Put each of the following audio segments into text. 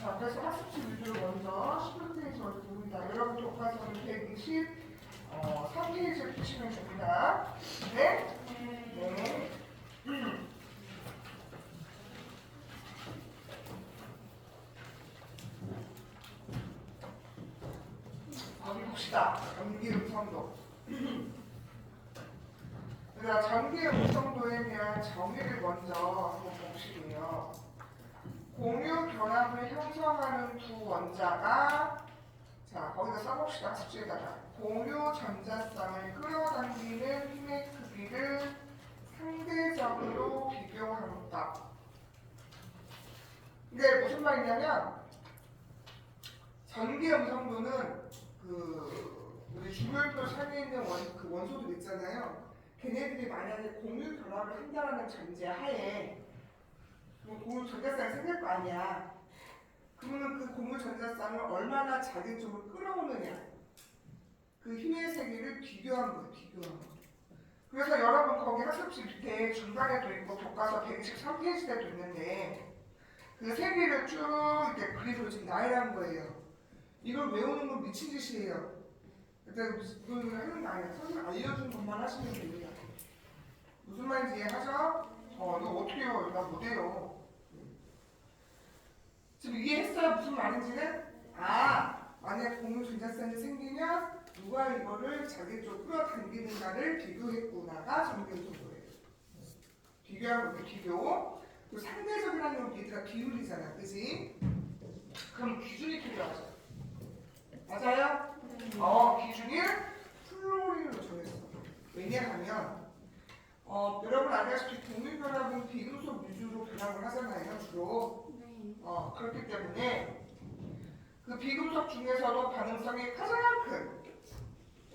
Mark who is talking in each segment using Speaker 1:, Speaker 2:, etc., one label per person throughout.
Speaker 1: 자, 그래서 학습지 위주로 먼저 10페이지 먼저 봅니다. 여러분 교과서는 123페이지를 보시면 됩니다. 네? 네. 거기 봅시다. 전기 음성도. 그러니까 전기 음성도에 대한 정의를 먼저 한번 보시고요. 공유 결합을 형성하는 두 원자가 자 거기다 써봅시다. 숙제에다가 공유 전자쌍을 끌어당기는 힘의 크기를 상대적으로 비교하다. 이게 무슨 말이냐면 전기 음성도는 우리 주물표 상에 있는 그 원소들 있잖아요. 걔네들이 만약에 공유 결합을 한다는 전제 하에 공유 전자쌍이 생길 거 아니야. 그러면 그 공유 전자쌍을 얼마나 자기 쪽으로 끌어오느냐. 그 힘의 세계를 비교한 거예요. 비교한 거. 그래서 여러분 거기 학습지 밑에 중간에도 있고 교과서 123페이지에도 있는데 그 세계를 쭉 이렇게 그리고 지금 나열한 거예요. 이걸 외우는 건 미친 짓이에요. 그때 그걸 하는 거 아니에요. 선생님 알려준 것만 하시면 됩니다. 무슨 말인지 이해하죠? 이거 어떻게 해요? 나 못해요. 지금 이해했어요? 무슨 말인지는? 만약 공유 전자쌍이 생기면 누가 이거를 자기 쪽으로 끌어당기는가를 비교했구나가 전기음성도예요. 비교하고 비교. 그 상대적이라는 건 얘들아 비율이잖아, 그지? 그럼 기준이 필요하죠. 맞아요? 기준이 플로린으로 정했어. 왜냐하면 여러분 알다시피 공유결합은 비금속 위주로 결합을 하잖아요, 주로. 그렇기 때문에 그 비금속 중에서도 반응성이 가장 큰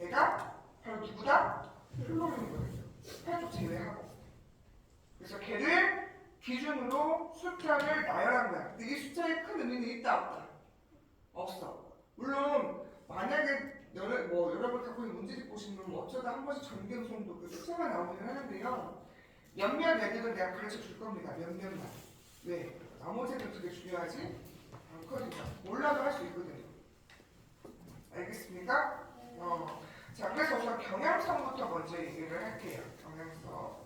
Speaker 1: 얘가 바로 누구다? 플로린인 거예요. 8쪽 제외하고. 그래서 걔를 기준으로 숫자를 나열한 거야. 근데 이 숫자에 큰 의미는 있다 없다? 없어. 물론 만약에 여러분 갖고 있는 문제집 보시면 어쩌다 한 번씩 전기음성도 그 숫자가 나오긴 하는데요. 몇몇 애들은 내가 가르쳐 줄 겁니다. 몇몇만. 왜? 나머지 애들 되게 중요하지? 않거든요. 몰라도 할 수 있거든요. 알겠습니까? 자, 그래서 우선 경향성부터 먼저 얘기를 할게요. 경향성.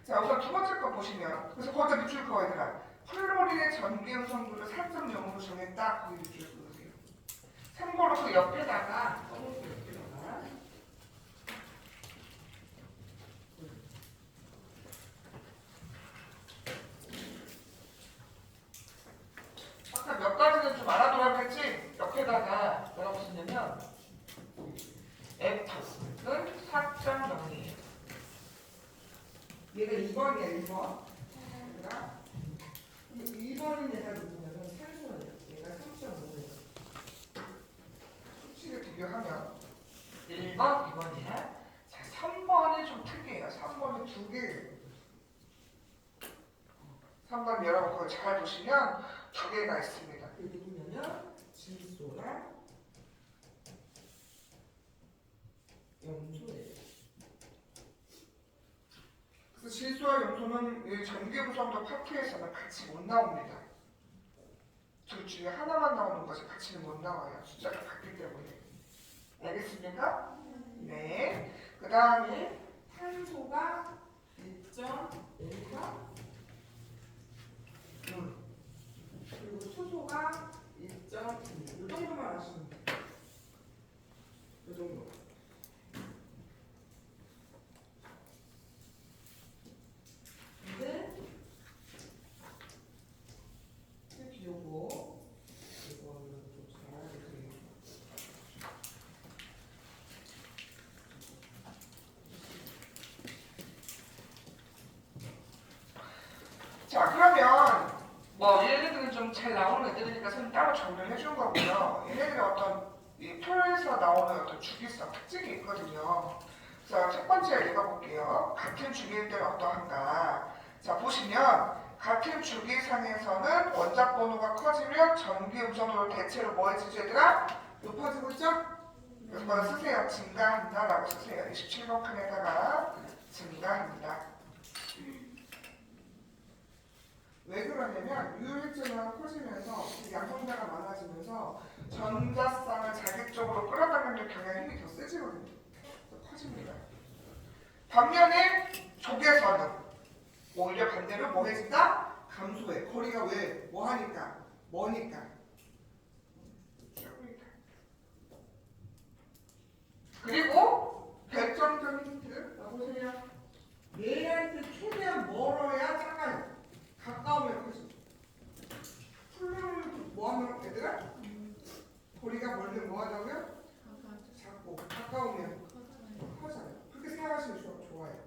Speaker 1: 자, 우선 두 번째 거 보시면, 그래서 거기다 밑줄 그어 얘들아. 플로린의 전기음성도를 4.0으로 정했다. 거기 밑줄 그으세요. 참고로 그 옆에다가 아까 몇 가지는 좀 알아두라고 했지? 옆에다가 뭐라고 쓰냐면 F는 4.0이에요. 얘가 2번이야, 2번. 얘가 2번인 얘가 누구냐면 산소예요. 얘가 3.5예요. 수치를 비교하면 1번, 2번이야. 자, 3번이 좀 특이해요. 3번이 두 개예요. 3번 여러분 그거 잘 보시면 두 개가 있습니다. 그게 누구냐면 질소랑 염소예요. 그래서 질소와 염소는 전기음성도 파트에서는 같이 못 나옵니다. 둘 중에 하나만 나오는 것이 같이는 못 나와요. 숫자가 같기 때문에. 알겠습니까? 네. 그 다음에 탄소가 1.1가 그리고 수소가 1.1. 이 정도만 아시면 돼요. 이 정도. 근데 특히 요거는 좀 잘 보세요. 자, 그러면 얘네들은 좀 잘 나오는 애들이니까 선생님 따로 정리를 해준 거고요. 얘네들의 어떤 이 표에서 나오는 어떤 주기성 특징이 있거든요. 자, 첫 번째 읽어볼게요. 같은 주기일 때는 어떠한가? 자, 보시면 같은 주기상에서는 원자 번호가 커지면 전기 음성도를 대체로 뭐 해주지 얘들아? 높아지고 있죠? 그래서 그걸 쓰세요. 증가한다 라고 쓰세요. 27번 칸에다가 증가합니다. 왜 그러냐면 유효일체가 커지면서 양성자가 많아지면서 전자쌍을 자객적으로 끌어당기는 경향 힘이 더 세지거든요. 그래서 커집니다. 반면에 적외선은 오히려 반대로 뭐 해진다? 감소해. 거리가 왜? 뭐 하니까? 머니까. 줄어들니까. 그리고 결정적인 힌트 보세요. 얘한테 최대한 멀어야 작아요. 가까우면 커지. 풀로는 뭐하면 얘들아? 거리가 멀면 뭐하다고요? 작고 가까우면 커져요. 그렇게 생각하시면 좋아요.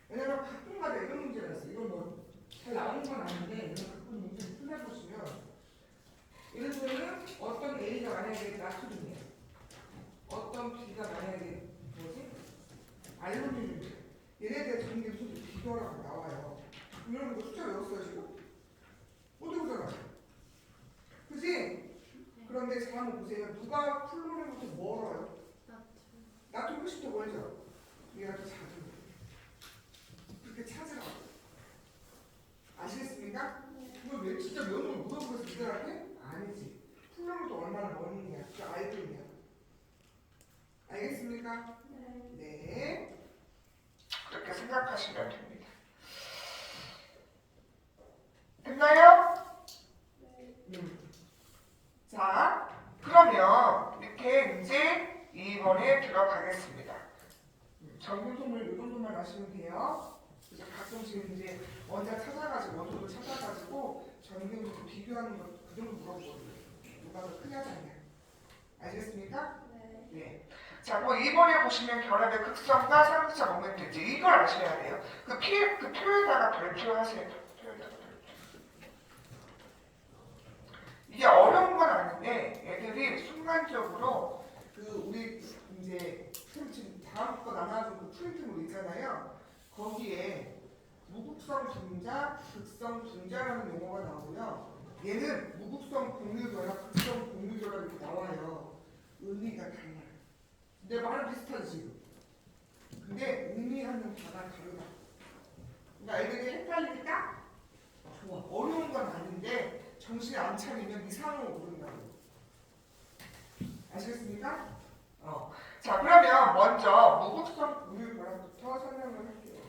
Speaker 1: 왜냐면 가끔가다 이런 문제가 있어요. 이건 뭐 잘 나오는 건 아닌데 이런 가끔 문제를 풀어보시면 예를 들면 어떤 A가 만약에 나트륨이에요. 어떤 B가 만약에 뭐지? 알루미늄이에요. 얘네들 전기 수도 비교라고 나와요. 이런 거 숫자 외웠어요 지금? 못 외우잖아. 그지? 그런데 잘 한번 보세요. 누가 플루린부터 멀어요? 나트륨 훨씬 더 멀죠? 얘가 더 작은 거예요. 그렇게 찾으라고. 아시겠습니까? 이거 왜 진짜 면을 물어보면서 이들한테? 아니지. 플루린도 얼마나 멀느냐. 그 알고 있냐. 알겠습니까? 네. 그렇게 생각하시면 됩니다. 됐나요? 자, 그러면 이렇게 이제 2번에 들어가겠습니다. 정근송을 이 정도만 아시면 돼요. 이제 가끔씩 이제 원자 찾아가지고 원소도 찾아가지고 전근송 비교하는 거 그 정도 물어보거든요. 누가 더 크냐 작냐. 아시겠습니까? 네. 자, 뭐 2번에 보시면 결합의 극성과 삼극자 모멘트인지 이걸 아셔야 돼요. 그 표에다가 별표하세요. 표에다가 별표. 이게 어려운 건 아닌데 애들이 순간적으로 그 우리 이제 지금 다음 거 남아준 그 프린트물 있잖아요. 거기에 무극성 분자, 극성 분자라는 용어가 나오고요. 얘는 무극성 공유결합, 극성 공유결합 이렇게 나와요. 의미가 달라요. 근데 말은 비슷하지 지금. 근데 의미하는 바가 다르다. 그러니까 애들이 헷갈리니까 좋아. 어려운 건 아닌데 정신이 안 차리면 이상으로 모른다고. 아시겠습니까? 자, 그러면 먼저 무극성 공유결합부터 설명을 할게요.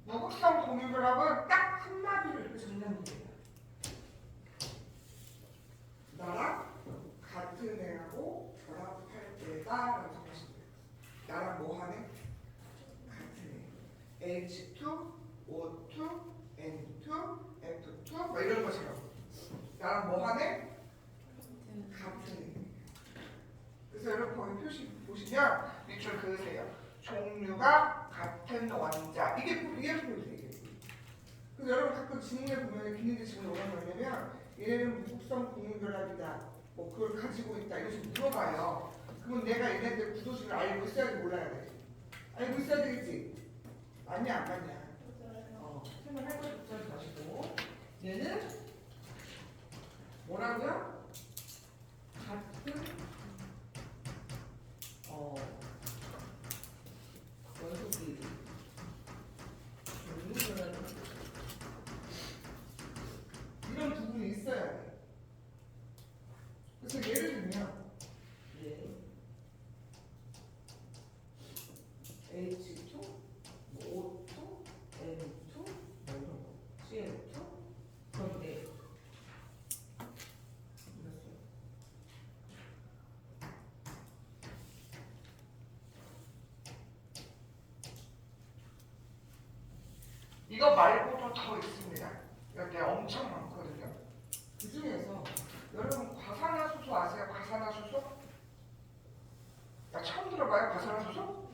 Speaker 1: 무극성 공유결합은 딱 한마디로 이렇게 정리하면 돼요. 나랑 같은 애하고 결합할 때다라고 생각하시면 돼요. 나랑 뭐 하네? 같은 애. H2, O2, N2, F2 뭐 이런 것처럼. 나랑 뭐 하네? 같은 애. 그래서 여러분 거기 표시 보시면 밑줄 그으세요. 종류가 같은 원자. 이게 포인트예요. 그래서 여러분 가끔 지문에 보면 비닐의 지문이 뭐라고 하냐면 얘네는 무극성 공유결합이다. 뭐 그걸 가지고 있다. 이런 식으로 물어봐요. 그러면 내가 얘네들 구도식을 알고 있어야지 몰라야 돼. 알고 있어야 되겠지? 맞냐 안 맞냐? 설명할 거 걱정하지 마시고 얘는 뭐라고요? 같은 원소끼리 이런 부분이 있어야 돼. 그래서 예를 들면 H2, O2, N2, CL2, 그럼 A. 이거 말고도 더 있습니다. 여기 엄청 많거든요. 그 중에서 여러분 과산화수소 아세요? 과산화수소? 나 처음 들어봐요. 과산화수소?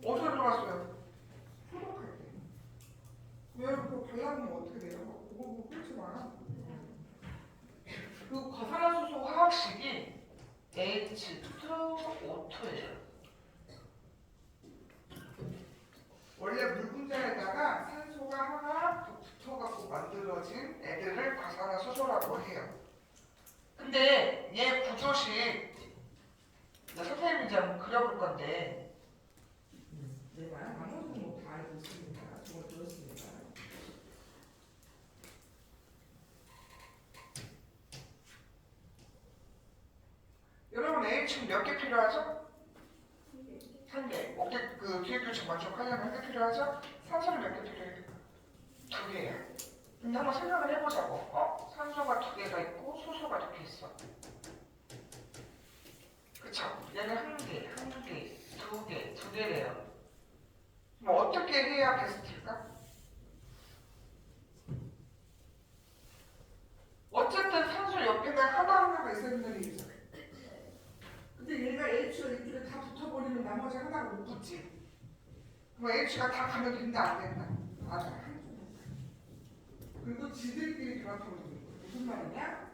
Speaker 1: 어디서 들어봤어요? 소독할 때. 여러분 그거 발라보면 어떻게 돼요? 그거 뭐 그렇지 마. 그 과산화수소 화학식이
Speaker 2: H2O2예요.
Speaker 1: 원래 물 분자에다가 산소가 하나 더 붙어갖고 만들어진 애들을 과산화수소라고 해요.
Speaker 2: 근데 얘 구조식 선생님이 이제 한번 그려볼 건데
Speaker 1: 네, 나머지는 뭐다 알고 있습니다. 정말 들었습니다. 여러분 H는 몇 개 필요하죠? 3개. 그 기획규칙 만족하려면 몇 개 필요하죠? 산소는 몇 개 필요해요? 2개야. 근데 한번 생각을 해보자고. 산소가 2개가 있고 수소가 2개 있어. 그쵸? 얘는 1개, 1개, 2개, 2개래요. 뭐 어떻게 해야 베스트일까? 어쨌든 산소 옆에는 하나가 있어야 된다는 얘기죠. 근데 얘가 H가 이쪽에 다 붙어버리면 나머지 하나가 못 붙지. 그럼 H가 다 가면 된다 안 된다? 맞아. 그리고 지들끼리 결합하면 되는 거야. 무슨 말이냐?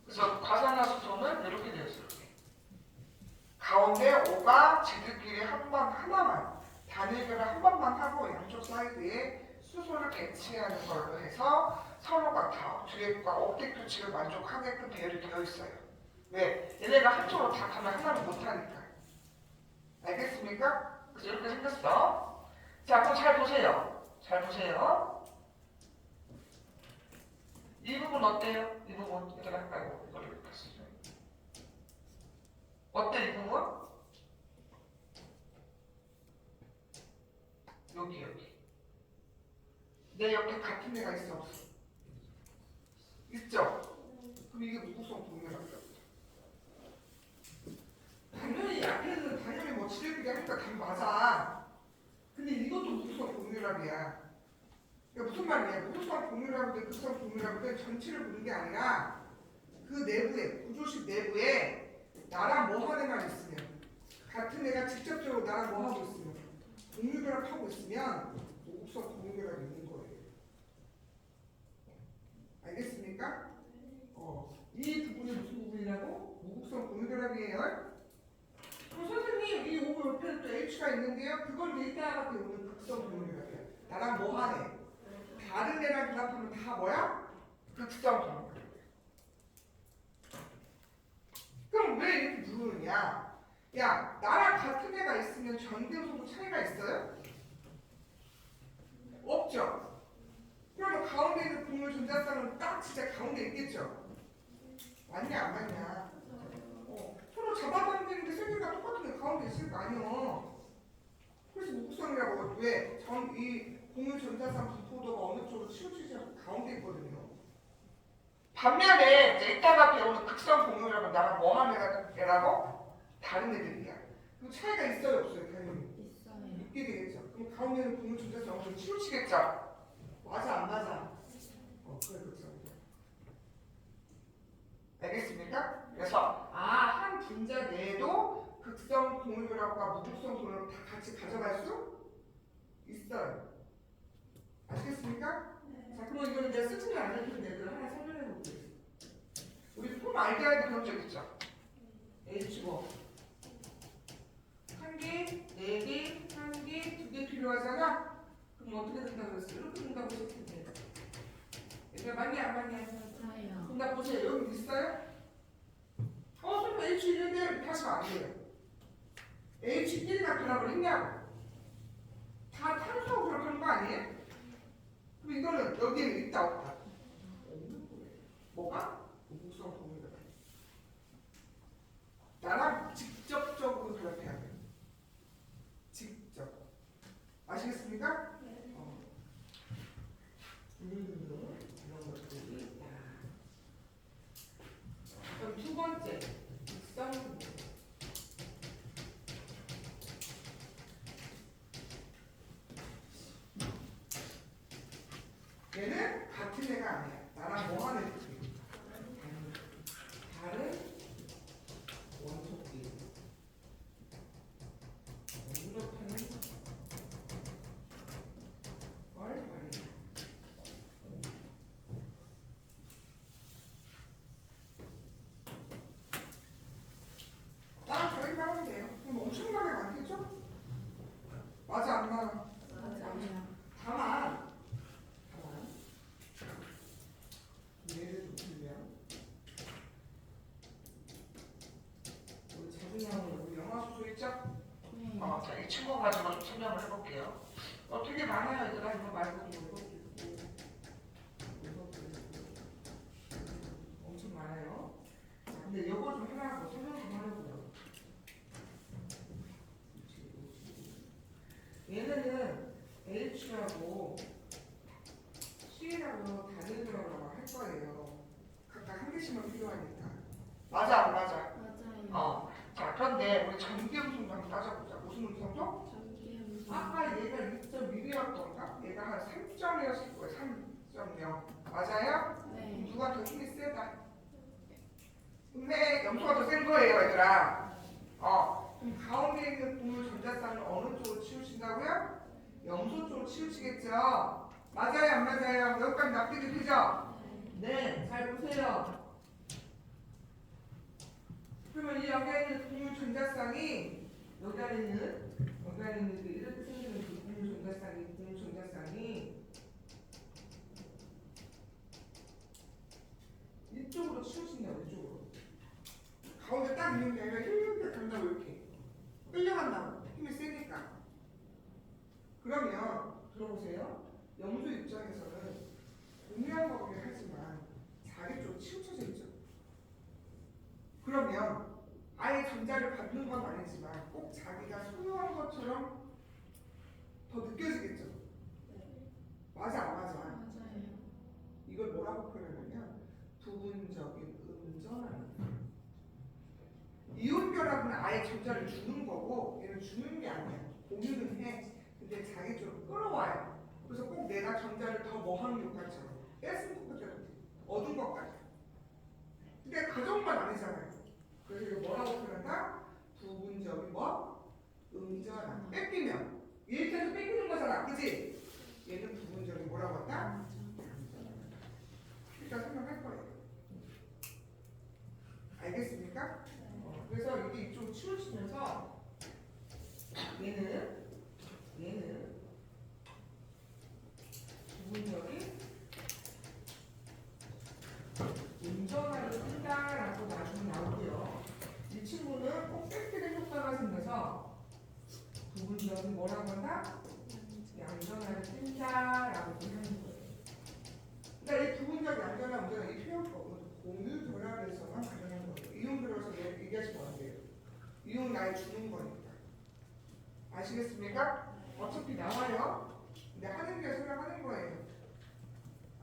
Speaker 1: 그래서 과산화수소는 이렇게 되어 있어요. 가운데 O가 지들끼리 하나만 단일결을 한 번만 하고 양쪽 사이드에 수소를 배치하는 걸로 해서 서로가 다 주액과 억대 규칙을 만족하게끔 배열이 되어 있어요. 왜? 얘네가 한쪽으로 다 가면 하나는 못하니까. 알겠습니까? 그래서 이렇게 생겼어. 자, 그럼 잘 보세요. 잘 보세요. 이 부분 어때요? 이 부분 얘들아 이거를 이렇게 쓰죠. 어때 이 부분? 여기 내 옆에 같은 애가 있어 없어? 있죠? 그럼 이게 무구성 동일합니다. 당연히 앞에는 당연히 뭐 지들끼리 하니까 답이 맞아. 근데 이것도 무구성 동일합이야. 그러니까 무슨 말이냐? 무구성 동일합인데 극성 동일합인데 전체를 보는 게 아니라 그 내부에 구조식 내부에 나랑 뭐 하는 애만 있으면 같은 애가 직접적으로 나랑 뭐 하고 있으면 동일결합하고 있으면 무구성 동일결합이 있는 거예요. 알겠습니까? 이 부분이 무슨 부분이라고? 무극성 동일결합이에요. 그럼 선생님 이 오브 옆에는 또 H가 있는데요. 그걸 얘기하다 보면 극성 동일결합이야. 나랑 뭐 하네? 다른 애랑 결합하면 다 뭐야? 극성 동일결합이야. 그럼 왜 이렇게 누르느냐? 야, 나랑 같은 애가 있으면 전등속도 차이가 있어요? 없죠? 그러면 가운데 있는 공유 전자쌍은 딱 진짜 가운데 있겠죠? 맞냐 안 맞냐? 서로 잡아당기는데 세개가 똑같은 게 가운데 있을 거 아니야. 그래서 무극성이라고. 왜? 이 공유 전자쌍 분포도가 어느 쪽으로 치우치지 않고 가운데 있거든요. 반면에 이제 이따가 배우는 극성 공유라고 나랑 뭐만 애라고? 다른 애들이야. 그럼 차이가 있어요 없어요? 당연히
Speaker 3: 있어요.
Speaker 1: 있게 되겠죠. 그럼 가운데는 공유 전자쌍 엄청 치우치겠죠? 맞아 안 맞아? 그래 그렇죠. 알겠습니까? 그래서 한 분자 내에도 극성 동일결합과 무극성 동일결합 다 같이 가져갈 수 있어요. 아시겠습니까? 자, 그럼 이거는 내가 쓰지는 않는 애들 하나 설명해 볼게요. 우리 폼 알게하드 배운 적 있죠? H5 한 개, 네 개, 한 개, 두 개 필요하잖아? 그럼 어떻게 된다고 그랬어요? 이렇게 된다고 했을 텐데. 얘들아 맞냐 안 맞냐?
Speaker 3: 맞아요.
Speaker 1: 정답 보세요. 여기 있어요? 설마 H 있는데 이렇게 하시면 안 돼요. H끼리만 결합을 했냐고. 다 탄소하고 결합하는 거 아니에요? 그럼 이거는 여기에 있다 없다? 없는 거예요. 뭐가? 무극성 동일결합. 나랑 직접적으로 결합해야 돼요. 직접. 아시겠습니까? 이런 것들이 있다. 그럼 두 번째, 극성 동일결합. 얘는 같은 애가 아니야. 나랑 뭐 하는 애지? 다른 원소끼리. 공급하는
Speaker 2: 이 친구 가지고 좀 설명을 해볼게요.
Speaker 1: 되게 많아요. 얘들아 이거 말고도 이것도 있고 이것도 있고 엄청 많아요. 자, 근데 이거 좀 하나하고 설명 좀 하려고요. 얘네는 H라고 C라고 다른 거라고 할 거예요. 각각 한 개씩만 필요하니까. 맞아 안 맞아?
Speaker 3: 맞아요.
Speaker 1: 자 그런데 우리 전기음성도 한번 따져보자. 무슨 음성도?
Speaker 3: 전기음성.
Speaker 1: 아까 얘가 2.1이었던가? 얘가 한 3점이었을 거예요. 3.0. 맞아요?
Speaker 3: 네.
Speaker 1: 누가 더 힘이 세다? 근데 염소가 더 센 거예요, 얘들아. 그럼 가운데 있는 분물 전자쌍을 어느 쪽으로 치우친다고요? 염소 쪽으로 치우치겠죠? 맞아요, 안 맞아요? 여기까지 납득이 되죠? 네, 잘 보세요. 그러면 이 여기 있는 분물 전자쌍이 여기 안에 있는 그 이렇게 생기는 그 분물 전자쌍이 이쪽으로 치우친다고 이쪽으로. 가운데 딱 있는 게 아니라 이렇게 간다고 이렇게 끌려간다고 힘이 세니까. 그러면 들어보세요. 염소 입장에서는 동일한 거긴 하지만 자기 쪽 치우쳐져 있죠. 그러면 아예 전자를 받는 건 아니지만 꼭 자기가 소유한 것처럼 더 느껴지겠죠. 맞아 안 맞아?
Speaker 3: 맞아요.
Speaker 1: 이걸 뭐라고 표현하냐면 부분적인 음전하는. 이온 결합은 아예 전자를 주는 거고 얘는 주는 게 아니야. 공유는 해. 근데 자기 쪽으로 끌어와요. 그래서 꼭 내가 전자를 더 뭐하는 것까지처럼 뺏은 것까지 얻은 것까지. 근데 그 정도는 아니잖아요. 그래서 이거 뭐라고 표현한다? 부분적인 뭐? 음전한. 뺏기면 얘한테서 뺏기는 거잖아. 그치? 얘는 부분적인 뭐라고 한다? 일단 설명할 거예요. 알겠습니까? 그래서 이게 이쪽으로 치우치면서 얘는 부분적인 운전하는 뜬다라고 나중에 나오고요. 이 친구는 꼭 뺏기는 효과가 생겨서 부분적인 뭐라고 한다? 양전하는 뜬다라고 하는 거예요. 그러니까 이 부분적 양전한 운전은 이 표현법은 공유 결합에서만 가능한 거예요. 이용 들어서 얘기하시면 안 돼요. 이용 나에 주는 거니까. 아시겠습니까? 어차피 나와요. 근데 하는 게 설명하는 거예요.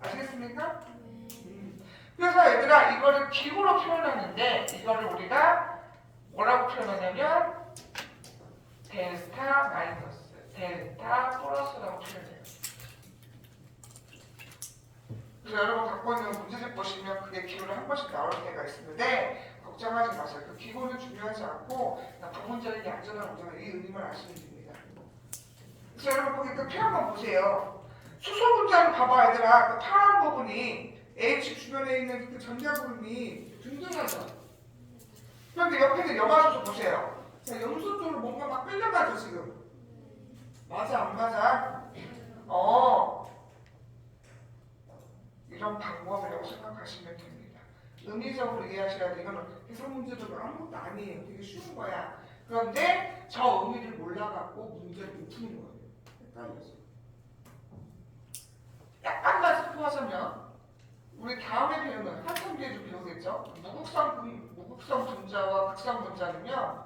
Speaker 1: 아시겠습니까? 그래서 얘들아 이거를 기호로 표현하는데 이거를 우리가 뭐라고 표현하냐면 델타 마이너스, 델타 플러스라고 표현해요. 그래서 여러분 갖고 있는 문제집 보시면 그게 기호로 한 번씩 나올 때가 있는데 걱정하지 마세요. 그 기호는 중요하지 않고 부분적인 양전한 운전은 이 의미만 아시면 됩니다. 그래서 여러분 거기 그 표현만 보세요. 수소 분자를 봐봐 얘들아. 그 파란 부분이 H 주변에 있는 그 전자 부분이 둥둥하죠. 그런데 옆에 있는 염화수소 보세요. 자, 염소 쪽으로 뭔가 막 끌려가죠 지금. 맞아 안 맞아? 이런 방법이라고 생각하시면 됩니다. 의미적으로 이해하셔야 돼. 이거는 해석 문제도 아무것도 아니에요. 되게 쉬운 거야. 그런데 저 의미를 몰라갖고 문제를 못 푸는 거예요. 헷갈려서. 약간만 짚어하자면 우리 다음에 배우는 한성기에도 배우겠죠. 무극성 분자와 극성 분자는요.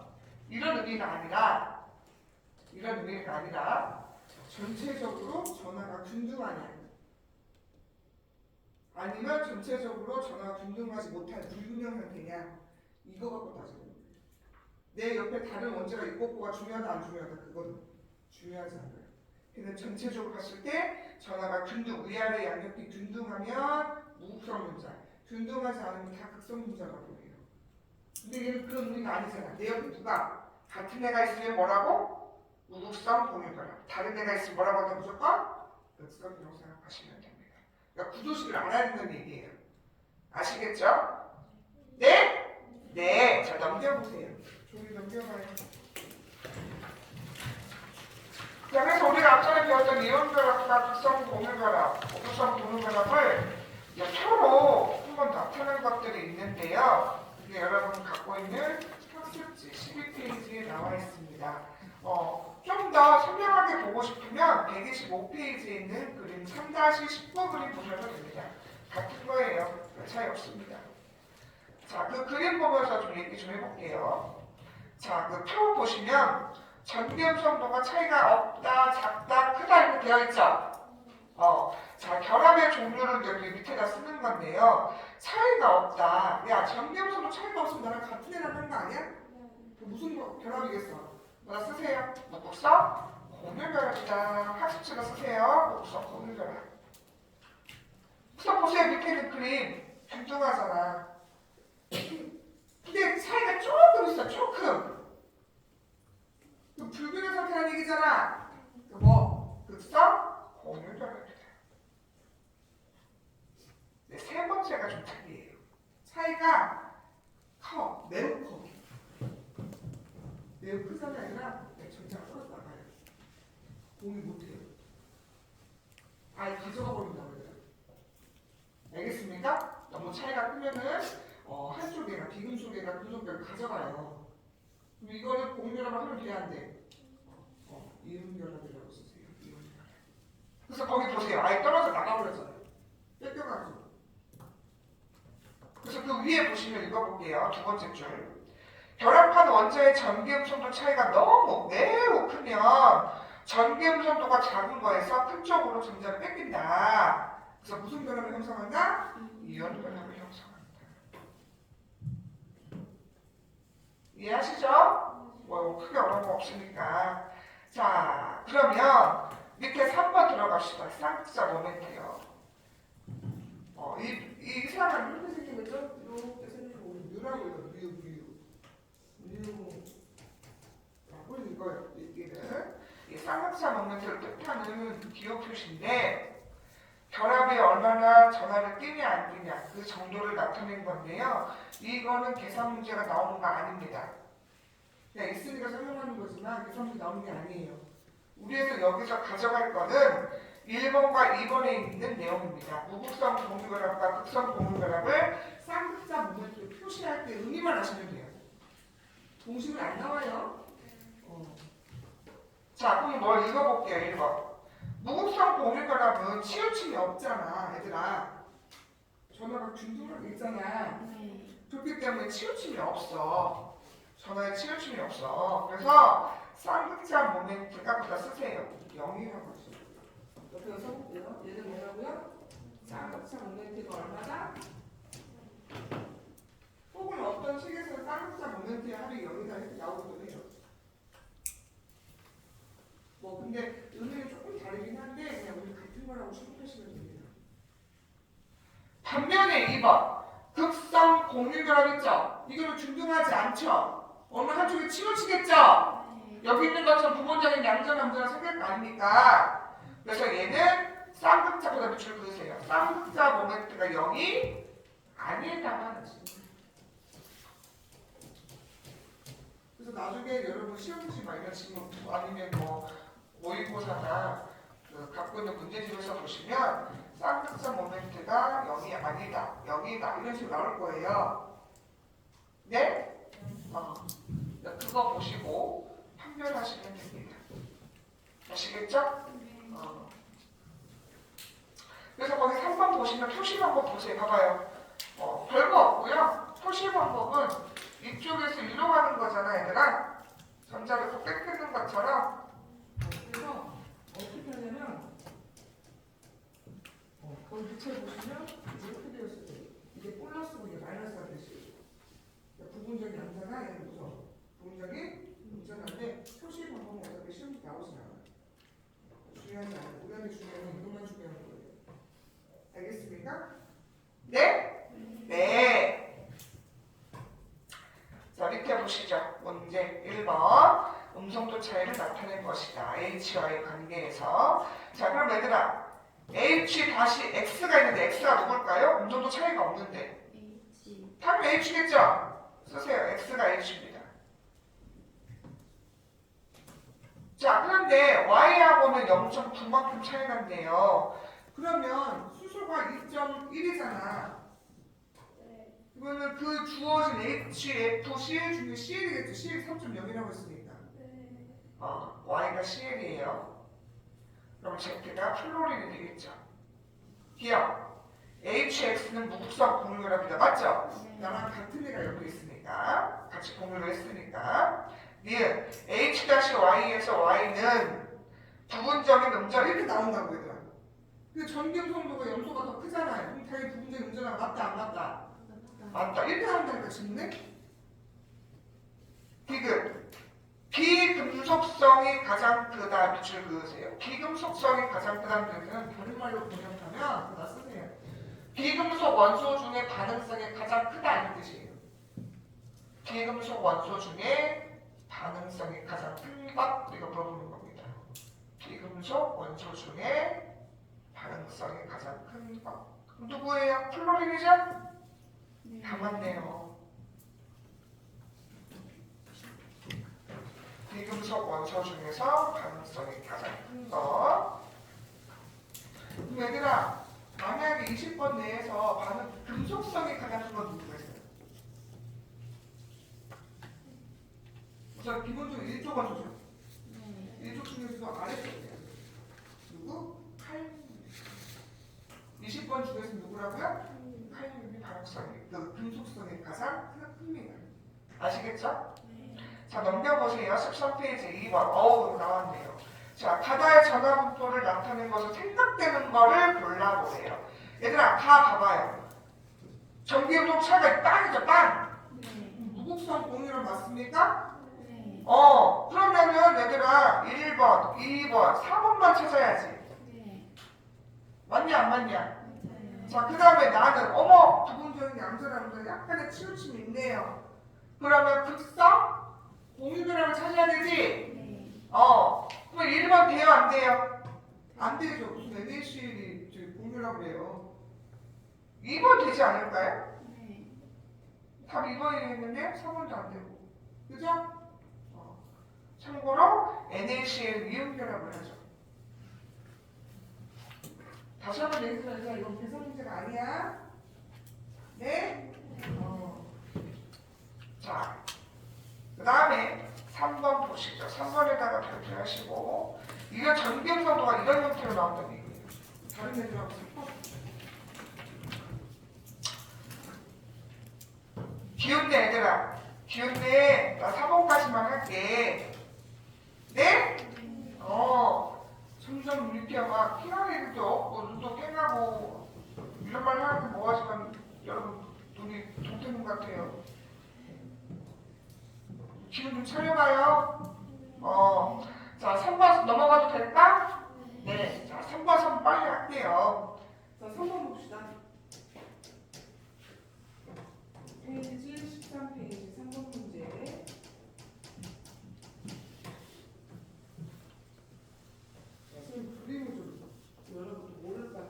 Speaker 1: 이런 의미가 아니라 전체적으로 전하가 균등하냐 아니면 전체적으로 전하가 균등하지 못한 불균형 상태냐 이거 갖고 따져요. 내 옆에 다른 원자가 있고 뭐가 중요하다 안 중요하다 그건 중요하지 않아요. 근데 전체적으로 봤을 때 전하가 위아래 양옆이 균등하면 무극성 분자, 균등하지 않으면 다 극성 분자가 보여요. 근데 얘는 그런 의미가 아니잖아. 내 옆에 누가 같은 애가 있으면 뭐라고? 무극성 공유결합. 다른 애가 있으면 뭐라고 하면 무조건 극성이라고 생각하시면 됩니다. 그러니까 구조식을 알아야 된다는 얘기예요. 아시겠죠? 네? 네. 자 넘겨보세요. 종이 넘겨봐요. 자, 그래서 우리가 앞전에 배웠던 이온결합과 극성 공유결합, 극성 공유결합을 표로 한번 나타낸 것들이 있는데요. 그게 여러분 갖고 있는 학습지 12페이지에 나와 있습니다. 좀 더 선명하게 보고 싶으면 125페이지에 있는 그림 3-19 그림 보셔도 됩니다. 같은 거예요. 별 차이 없습니다. 자, 그 그림 보면서 좀 얘기 좀 해볼게요. 자, 그 표 보시면 전기음성도가 차이가 없다, 작다, 크다 이렇게 되어 있죠? 자, 결합의 종류를 여기 밑에다 쓰는 건데요. 차이가 없다. 야, 전기음성도 차이가 없으면 나랑 같은 애랑 하는 거 아니야? 그 무슨 결합이겠어? 뭐다 쓰세요? 목극성 공유결합이다. 학습지가 쓰세요. 목극성 공유결합. 그래서 보세요. 밑에 있는 그림 균등하잖아. 근데 차이가 조금 있어. 조금. 그 불균형 상태라는 얘기잖아. 그 뭐? 극성 공유결합이다. 네, 세 번째가 좀 특이해요. 차이가 커. 매우 커. 매우 큰 산이 아니라 전장 떨어져 나가요. 공유 못해요. 아예 가져가 버린다고 해요. 알겠습니까? 너무 차이가 크면은 한쪽에나 비금속에나 금속결을 가져가요. 그럼 이거는 공유결합을 하면 돼야 안 돼? 이음결합이라고 쓰세요. 이음결합. 그래서 거기 보세요. 아예 떨어져 나가버렸잖아요. 뺏겨가지고. 그래서 그 위에 보시면 읽어볼게요. 두 번째 줄. 결합한 원자의 전기음성도 차이가 너무 매우 크면 전기음성도가 작은 거에서 큰 쪽으로 전자를 뺏긴다. 그래서 무슨 결합을 형성한다? 이온 결합을 형성한다. 이해하시죠? 뭐 크게 어려운 거 없으니까. 자, 그러면 밑에 3번 들어갑시다. 쌍자 모멘트요. 이 사람은 이렇게 생긴 거죠? 이렇게 생긴 거 뮤라고 해요. 뮤라고 이거예요. 이 쌍극자 모멘트를 뜻하는 기호 표시인데 결합이 얼마나 전하를 띄냐 안 띄냐 그 정도를 나타낸 건데요. 이거는 계산 문제가 나오는 거 아닙니다. 그냥 있으니까 설명하는 거지만 계산 문제 나오는 게 아니에요. 우리에서 여기서 가져갈 거는 1번과 2번에 있는 내용입니다. 무극성 공유결합과 극성 공유결합을 쌍극자 모멘트로 표시할 때 의미만 아시면 돼요. 공식은 안 나와요. 자, 그럼 뭘 읽어볼게요. 1번. 무극성 공유결합은 치우침이 없잖아, 얘들아. 전화가 균등하게 있잖아. 그렇기 때문에 치우침이 없어. 전화에 치우침이 없어. 그래서 쌍극자 모멘트가 보다 쓰세요. 0이라고 하시죠. 옆에 써볼게요. 얘는 뭐라고요? 쌍극자 모멘트가 얼마다? 혹은 어떤 식에서 쌍극자 모멘트의 합이 0이다 이렇게 나오거든요. 뭐 근데 의미는 조금 다르긴 한데 그냥 우리 같은 거라고 생각하시면 됩니다. 반면에 2번 극성 공유결합 있죠? 이거는 균등하지 않죠? 어느 한쪽에 치우치겠죠? 여기 있는 것처럼 부분적인 양전 함수랑 생길 거 아닙니까? 그래서 얘는 쌍극자보다 밑줄 그으세요. 쌍극자 모멘트가 0이 아니다만 하시면. 그래서 나중에 여러분 시험 보시 말면 지금 아니면 뭐 모의고사나 그 갖고 있는 문제집에서 보시면 쌍극자 모멘트가 0이 아니다, 0이다 이런 식으로 나올 거예요. 네? 그거 보시고 판별하시면 됩니다. 아시겠죠? 그래서 거기 3번 보시면 표시 방법 보세요. 봐봐요. 별거 없고요. 표시 방법은 이쪽에서 이리로 가는 거잖아, 얘들아. 전자를 또 뺏기는 것처럼. 그래서 어떻게 하냐면 거기 밑에 보시면 이렇게 되어 있어요. 이게 플러스고 이게 마이너스가 되시. 부분적인 양자가 얘는 무슨 부분적인 음전한데 표시 방법은 어차피 시험이 나오진 않아요. 중요하지 않아요. 우리한테 중요한 건 이것만 중요한 거예요. 알겠습니까? 네? 네. 자, 밑에 보시죠. 문제 1번. 음성도 차이를 나타낸 것이다. H와의 관계에서. 자, 그럼 얘들아. H 다시 X가 있는데 X가 누굴까요? 음성도 차이가 없는데. 당연히 H겠죠? 쓰세요. X가 H입니다. 자, 그런데 Y하고는 0.9만큼 차이 난대요. 그러면 수소가 2.1이잖아. 그러면 그 주어진 HFCl 중에 CL이겠죠. CL 3.0이라고 했으니까. Y가 CL이에요. 그럼 Z가 플로린이 되겠죠. 기억. HX는 무극성 공유결합이다. 맞죠? 나랑 같은 애가 여기 있으니까 같이 공유를 했으니까 니은 H-Y에서 Y는 부분적인 음절 이렇게 나온다고 얘들아. 근데 전기음성도가 염소가 더 크잖아요. 그럼 당연히 부분적인 음절랑 맞다 안 맞다? 맞다. 이렇게 나온다니까 질문에. 디귿. 비금속성이 가장 크다. 밑줄 그으세요. 비금속성이 가장 크다는 뜻은 다른 말로 번역하면 그다 쓰세요. 비금속 원소 중에 반응성이 가장 크다 이런 뜻이에요. 비금속 원소 중에 반응성이 가장 큰 것 이거 물어보는 겁니다. 비금속 원소 중에 반응성이 가장 큰 것. 누구예요? 플로린이죠? 다 맞네요. 비금속 원소 중에서 반응성이 가장 큰 것. 그럼 얘들아, 만약에 20번 내에서 반응 금속성이 가장 큰 건 누구가 있어요? 우선 기본적으로 1조 원소죠. 1조 중에서도 아래쪽이에요. 누구? 칼륨. 20번 중에서 누구라고요? 칼륨이 반응성이, 그 금속성이 가장 큽니다. 아시겠죠? 자, 넘겨보세요. 13페이지 2번. 어우, 나왔네요. 자, 바다의 전화분포를 나타낸 것으로 생각되는 거를 골라보세요. 얘들아, 다 봐봐요. 전기음속 차가 빵이죠, 빵. 무극성 공유를 맞습니까? 그러면은 얘들아 1번, 2번, 4번만 찾아야지. 맞냐 안 맞냐? 자, 그 다음에 나는 어머 부분적인 양자라면서 약간의 치우침이 있네요. 그러면 극성 공유결합을 찾아야 되지? 그럼 1번 돼요 안 돼요? 안 되죠. 무슨 NaCl이 공유라고 해요. 2번 되지 않을까요? 답 2번이 있는데 3번도 안 되고. 그죠? 참고로 NaCl 이온결합을 하죠. 다시 한번 얘기해서 이건 배선 문제가 아니야. 네? 자, 그 다음에 3번 보시죠. 3번에다가 발표하시고 이거 전기음성도가 이런 형태로 나온다는 얘기예요. 다른 애들하고 섞어. 기운내 얘들아. 기운내 나 3번까지만 할게. 네? 점점 이렇게 막 피할 일도 없고 눈도 깨나고 이런 말 하는 거 뭐하지만 여러분 눈이 동태눈 같아요. 기운 좀 차려봐요. 자 3번 넘어가도 될까? 네. 자 3번 빨리 할게요. 자 3번 봅시다. 페이지 13페이지 3번 문제. 선생님 그림을 좀 여러분도 모를까봐.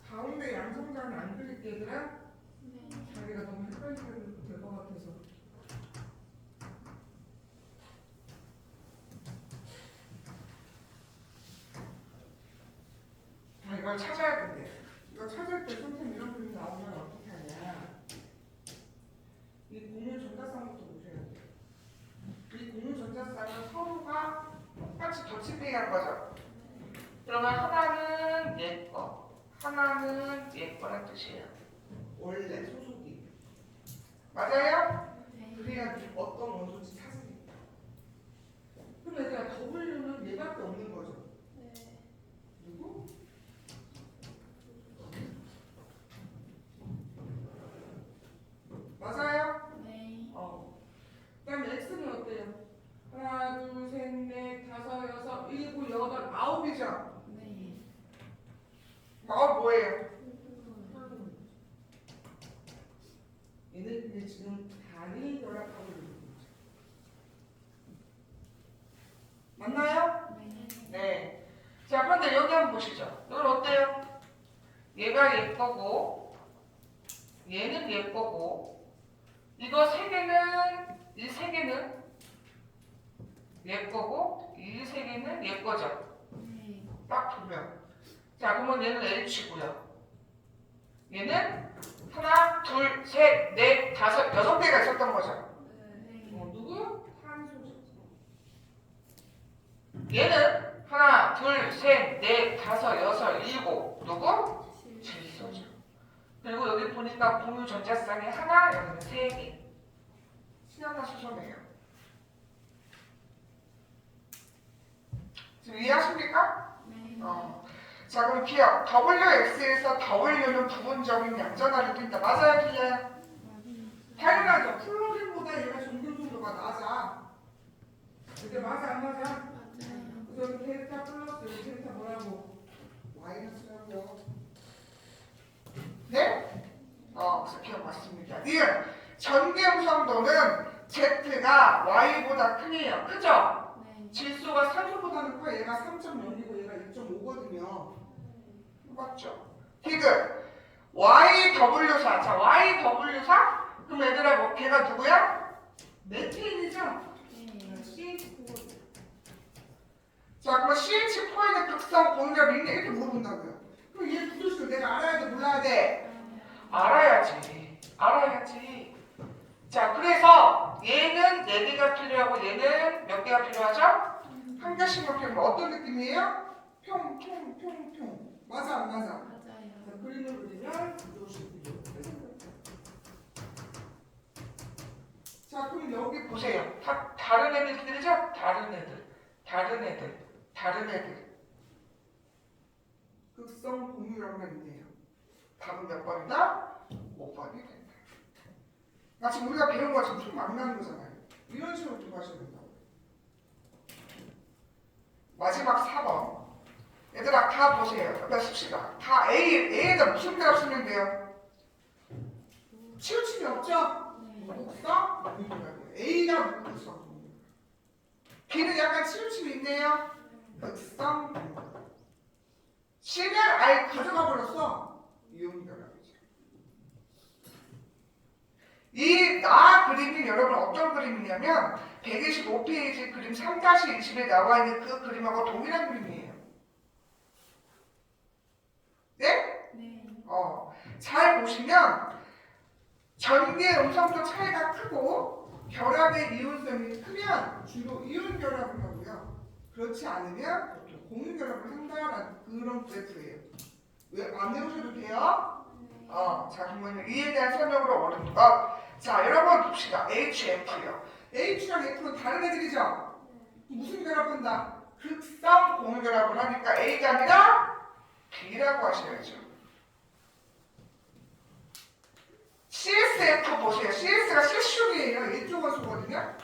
Speaker 1: 가운데 양성자는 안 그릴게 얘들아? 자기가 너무 헷갈리게 될 것 같아서. 이걸 찾아야 된대. 이거 찾을 때 선생님 이런 그림 나오면 어떻게 하냐. 이 공유 전자쌍부터 보셔야 돼요. 이 공유 전자쌍은 서로가 똑같이 더치페이한 거죠. 그러면 하나는 얘거, 하나는 얘거란 뜻이에요. 원래 소속이. 맞아요? 그래야 어떤 원소인지 찾으니까. 그럼 얘들아 W는 얘밖에 없는 거죠. 누구? 맞아요? 그다음 X는 어때요? 하나, 둘, 셋, 넷, 다섯, 여섯, 일곱, 여덟, 아홉이죠? 아홉 뭐예요? 이게 지금 단위 결합하고 있는 거죠. 맞나요? 네. 자, 그런데 여기 한번 보시죠. 이건 어때요? 얘가 얘 거고, 얘는 얘 거고, 이거 세 개는, 이 세 개는 얘 거고, 이 세 개는 얘 거죠. 딱 보면. 자, 그러면 얘는 H고요. 얘는 하나, 둘, 셋, 넷, 다섯, 6개가 있었던 거죠. 누구? 탄소죠. 얘는 하나, 둘, 셋, 넷, 다섯, 여섯, 일곱. 누구? 질소죠. 그리고 여기 보니까 공유 전자쌍이 하나, 여기는 3개. 신화나 수소네요. 지금 이해하십니까? 자, 그럼 기억. WX에서 W는 부분적인 양전하를 띈다. 맞아요, 틀려요? 당연하죠. 플로린보다 얘가 정균속도가 낮아. 근데 맞아, 안 맞아? 그래서 여기 데이터 플러스, 여기 데이터 뭐라고? 마이너스라고. 네? 그래서 기억 맞습니다. 니은 전개음성도는 Z가 Y보다 크네요. 그죠? 질소가 산소보다는 커요. 얘가 3.0이고 얘가 2.5거든요. 맞죠? 디귿 YW4. 자, YW4? 그럼 얘들아, 뭐 걔가 누구야? 메틸이죠? CH4. 자, 그럼 CH4에는 극성 공유력 있네? 이렇게 물어본다고요. 그럼 얘 구조식을 내가 알아야 돼, 몰라야 돼? 알아야지. 알아야지. 자, 그래서 얘는 4개가 필요하고 얘는 몇 개가 필요하죠? 한 개씩만 필요하면 어떤 느낌이에요? 평. 맞아, 안 맞아? 자, 그림을 그리면 구조식 구조. 자, 그럼 여기 보세요. 다른 애들들이죠? 다른 애들. 극성 공유력만 있네요. 답은 몇 번이다? 5번이 된다. 나 지금 우리가 배운 거 지금 좀 안 나는 거잖아요. 이런 식으로 좀 하셔야 된다고. 마지막 4번. 얘들아, 다 보세요. 여기다 씁시다. 다 A에다 무슨 값 쓰면 돼요? 치우침이 없죠? 무극성 공유력이에요. A가 무극성 공유력. B는 약간 치우침이 있네요. 극성 공유력. C는 아예 가져가 버렸어. 이온 결합이죠. 이 나 그림이 여러분 어떤 그림이냐면 125페이지 그림 3-20에 나와 있는 그 그림하고 동일한 그림이에요. 네? 잘 보시면 전개 음성도 차이가 크고 결합의 이온성이 크면 주로 이온 결합을 하고요. 그렇지 않으면 공유 결합을 한다라는 그런 그래프예요. 왜 안 외우셔도 돼요? 자, 그러면 이에 대한 설명으로 어려운 것. 자, 여러분 봅시다. HF요. H랑 F는 다른 애들이죠? 무슨 결합한다? 극성 공유 결합을 하니까 A가 아니라 B라고 하셔야죠. CSF 보세요. CS가 실수이에요. 이쪽 원소거든요.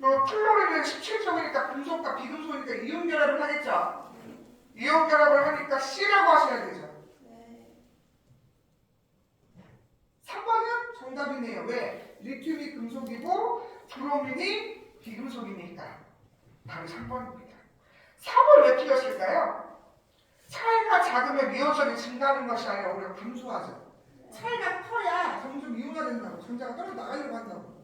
Speaker 1: 그리고 플로린은 17종이니까 금속과 비금속이니까 이온 결합을 하겠죠. 이온 결합을 하니까 C라고 하셔야 되죠. 3번은 정답이네요. 왜? 리튬이 금속이고 브로민이 비금속이니까. 답이 3번입니다. 3을 왜 틀렸을까요? 차이가 작으면 이온성이 증가하는 것이 아니라 오히려 감소하죠. 차이가 커야 점점 이온화된다고. 전자가 떨어 나가려고 한다고.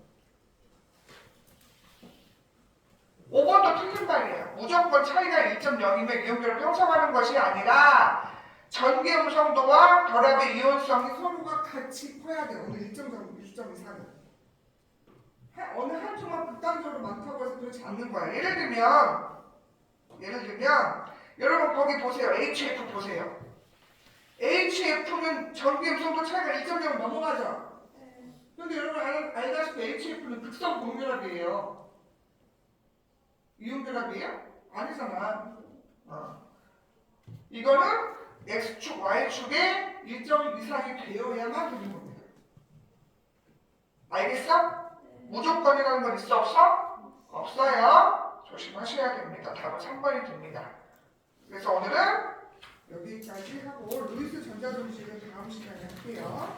Speaker 1: 5번도 틀린 말이에요. 무조건 차이가 1.0이면 이온결을 형성하는 것이 아니라 전개 음성도와 결합의 이온성이 서로가 같이 커야 돼요. 어느 일정 이상은. 어느 한쪽만 극단적으로 많다고 해서 그렇지 않는 거예요. 예를 들면 여러분 거기 보세요. HF 보세요. HF는 전개 음성도 차이가 1.0 넘어가죠. 그런데 여러분 알다시피 HF는 극성 공결합이에요. 이온결합이에요? 아니잖아. 이거는 X축, Y축에 일정 이상이 되어야만 되는 겁니다. 알겠어? 무조건이라는 건 있어 없어? 없어요. 조심하셔야 됩니다. 답은 3번이 됩니다. 그래서 오늘은 여기까지 하고 루이스 전자정식은 다음 시간에 할게요.